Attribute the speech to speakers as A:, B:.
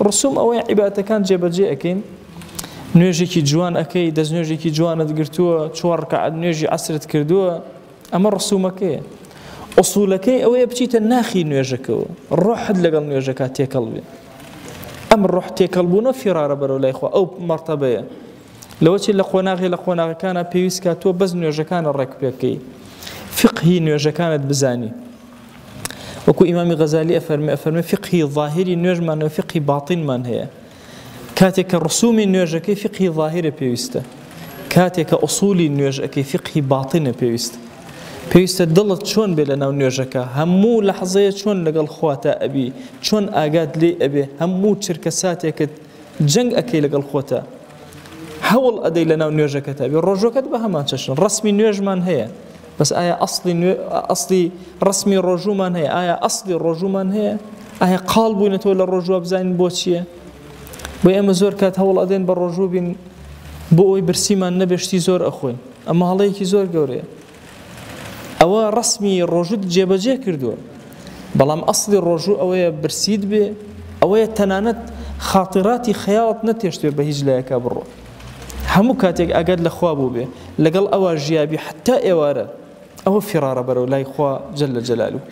A: ڕسوم ئەوەی عیبادەتەکان جێبەجێ ئەکەین نوێژێکی جوان ئەەکەی دەست نوێژێکی جوانت گرتووە 4 ڕکعات نوێژی عەسرت کردووە ئەمە ڕسومەکەیە ئوسوولەکەی ئەوەیە بچیتە ناخی نوێژەکەەوە ڕۆحت لەگەڵ نوێژەکە تێکەڵ بێ ئەم ڕۆح تێکەڵبوونە فیرارە بەرەو لای خوا ئەو مەرتەبەیە لەوەچی لە قۆناغەکانە پێویست کە تۆ بەس نوێژەکانە ڕێک پێکەی فقهی نوێژەکانت بزانی وەکو ئیمامی غەزالی ئەفەرمێ فقهی ظاهری نوێژمانەوە فقهی باطینمان هەیە کاتێک کە ڕسومی نوێژەکەی فقهی ظاهرە پێویستە کاتێک کە ئوسولی نوێژەکەی فقهی باطینە پێویستە دڵت چۆن بێ لە ناو نوێژەکە هەموو لەحظەیە چۆن لەگەڵ خواتە ئەبی چۆن ئاگات لێ ئەبێ هەموو چرکە ساتێکت جەنگ ئەەکەی لەگەڵ خۆتە هەوڵ ئەدەی لە ناو نوێژەکەت ئەبێ ڕۆژۆکەت بە هەمان چەشن ڕسمی نوێژمان هەیە بەس ئایا ئەسڵی ڕسمی ڕۆژومان هەیە ئایا ئەسڵی ڕۆژومان هەیە ئایا قاڵ بووینەتەوە لە ڕۆژوە بزانین بۆ چییە بۆ ئێمە زۆر کات هەوڵ ئەدەین بە ڕۆژوو بین بۆ ئەوی برسیمان نەبێشتی زۆر ئەخۆین ئەمە هەڵەیەکی زۆر گەورەیە ئەوە ڕسمی ڕۆژوت جێبەجێ کردووە بەڵام ئەسڵی ڕۆژوو ئەوەیە برسیت بێ ئەوەیە تەنانەت خاتراتی خەیاڵت نەتێشتوێ بە هیچ لایەکە بڕۆ هەموو کاتێک ئەگەر لە خوا بوو بێ لەگەڵ ئەوە ژیابی حتا ئێوارە ئەوە فیرارە بەرەو لای خوا جەلە جەلالوو